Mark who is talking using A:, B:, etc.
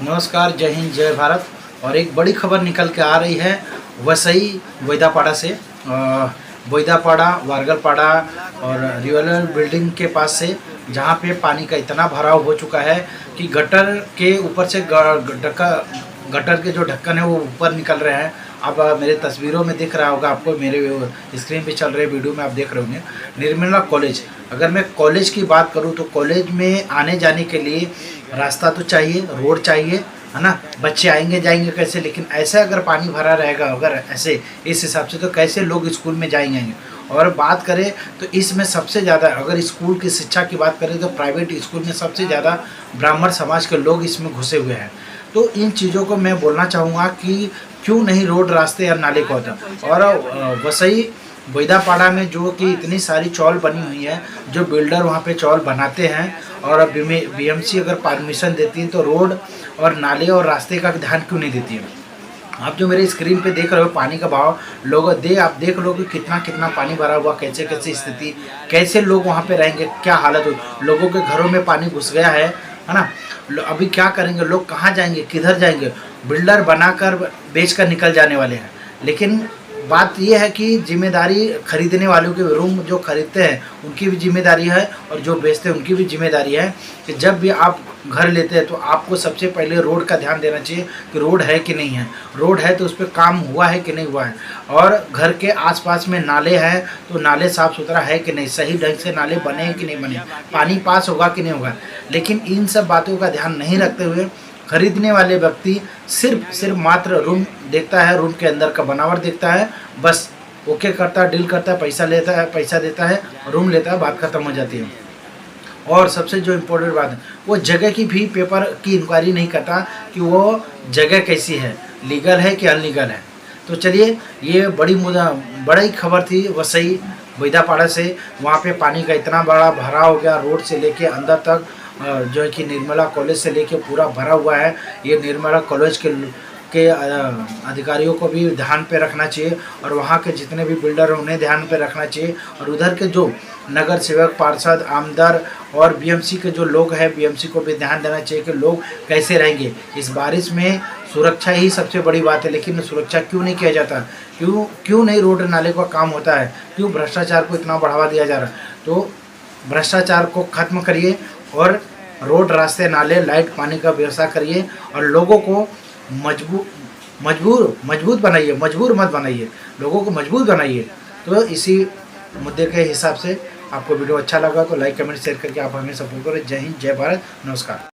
A: नमस्कार, जय हिंद, जय भारत। और एक बड़ी खबर निकल के आ रही है वसई बोईदापाड़ा से। बोईदापाड़ा, वारगलपाड़ा और रिवरल बिल्डिंग के पास से, जहाँ पे पानी का इतना भराव हो चुका है कि गटर के ऊपर से गटर के जो ढक्कन है वो ऊपर निकल रहे हैं। अब मेरे तस्वीरों में दिख रहा होगा आपको, मेरे स्क्रीन पे चल रहे वीडियो में आप देख रहे होंगे निर्मला कॉलेज। अगर मैं कॉलेज की बात करूं तो कॉलेज में आने जाने के लिए रास्ता तो चाहिए, रोड चाहिए, है ना। बच्चे आएंगे जाएंगे कैसे? लेकिन ऐसे अगर पानी भरा रहेगा, अगर ऐसे इस हिसाब से, तो कैसे लोग स्कूल में जाएंगे? और बात करें तो इसमें सबसे ज़्यादा, अगर स्कूल की शिक्षा की बात करें तो प्राइवेट स्कूल में सबसे ज़्यादा ब्राह्मण समाज के लोग इसमें घुसे हुए हैं। तो इन चीज़ों को मैं बोलना चाहूँगा कि क्यों नहीं रोड, रास्ते या नाले को होता। और वसई बोईदापाड़ा में जो कि इतनी सारी चौल बनी हुई है, जो बिल्डर वहाँ पे चौल बनाते हैं, और बीएमसी अगर परमिशन देती है तो रोड और नाले और रास्ते का ध्यान क्यों नहीं देती है? आप जो मेरे स्क्रीन पे देख रहे हो पानी का बहाव, आप देख लो कि कितना कितना पानी भरा हुआ, कैसे कैसे स्थिति, कैसे लोग वहाँ पे रहेंगे, क्या हालत हो। लोगों के घरों में पानी घुस गया है ना। अभी क्या करेंगे लोग? कहाँ जाएंगे, किधर जाएंगे? बिल्डर बनाकर बेच कर निकल जाने वाले हैं। लेकिन बात यह है कि जिम्मेदारी खरीदने वालों के, रूम जो खरीदते हैं उनकी भी जिम्मेदारी है, और जो बेचते हैं उनकी भी जिम्मेदारी है कि जब भी आप घर लेते हैं तो आपको सबसे पहले रोड का ध्यान देना चाहिए कि रोड है कि नहीं है। रोड है तो उस पर काम हुआ है कि नहीं हुआ है, और घर के आसपास में नाले हैं तो नाले साफ़ सुथरा है कि नहीं, सही ढंग से नाले बने हैं कि नहीं बने, पानी पास होगा कि नहीं होगा। लेकिन इन सब बातों का ध्यान नहीं रखते हुए खरीदने वाले व्यक्ति सिर्फ मात्र रूम देखता है, रूम के अंदर का बनावट देखता है, बस ओके करता है, डील करता है, पैसा लेता है, पैसा देता है, रूम लेता है, बात खत्म हो जाती है। और सबसे जो इम्पोर्टेंट बात है, वो जगह की भी पेपर की इंक्वायरी नहीं करता कि वो जगह कैसी है, लीगल है कि अनलीगल है। तो चलिए, ये बड़ी खबर थी वसई बोईदापाड़ा से। वहाँ पे पानी का इतना बड़ा भरा हो गया, रोड से लेके अंदर तक, जो है कि निर्मला कॉलेज से लेके पूरा भरा हुआ है। ये निर्मला कॉलेज के अधिकारियों को भी ध्यान पे रखना चाहिए, और वहाँ के जितने भी बिल्डर हैं उन्हें ध्यान पे रखना चाहिए, और उधर के जो नगर सेवक, पार्षद, आमदार और बीएमसी के जो लोग हैं, बीएमसी को भी ध्यान देना चाहिए कि लोग कैसे रहेंगे इस बारिश में। सुरक्षा ही सबसे बड़ी बात है, लेकिन सुरक्षा क्यों नहीं किया जाता? क्यों नहीं रोड नाले का काम होता है? क्यों भ्रष्टाचार को इतना बढ़ावा दिया जा रहा है? तो भ्रष्टाचार को खत्म करिए, और रोड, रास्ते, नाले, लाइट, पानी का व्यवस्था करिए, और लोगों को मजबूत बनाइए, मजबूर मत बनाइए, लोगों को मजबूत बनाइए। तो इसी मुद्दे के हिसाब से आपको वीडियो अच्छा लगा तो लाइक, कमेंट, शेयर करके आप हमें सपोर्ट करें। जय हिंद, जय भारत, नमस्कार।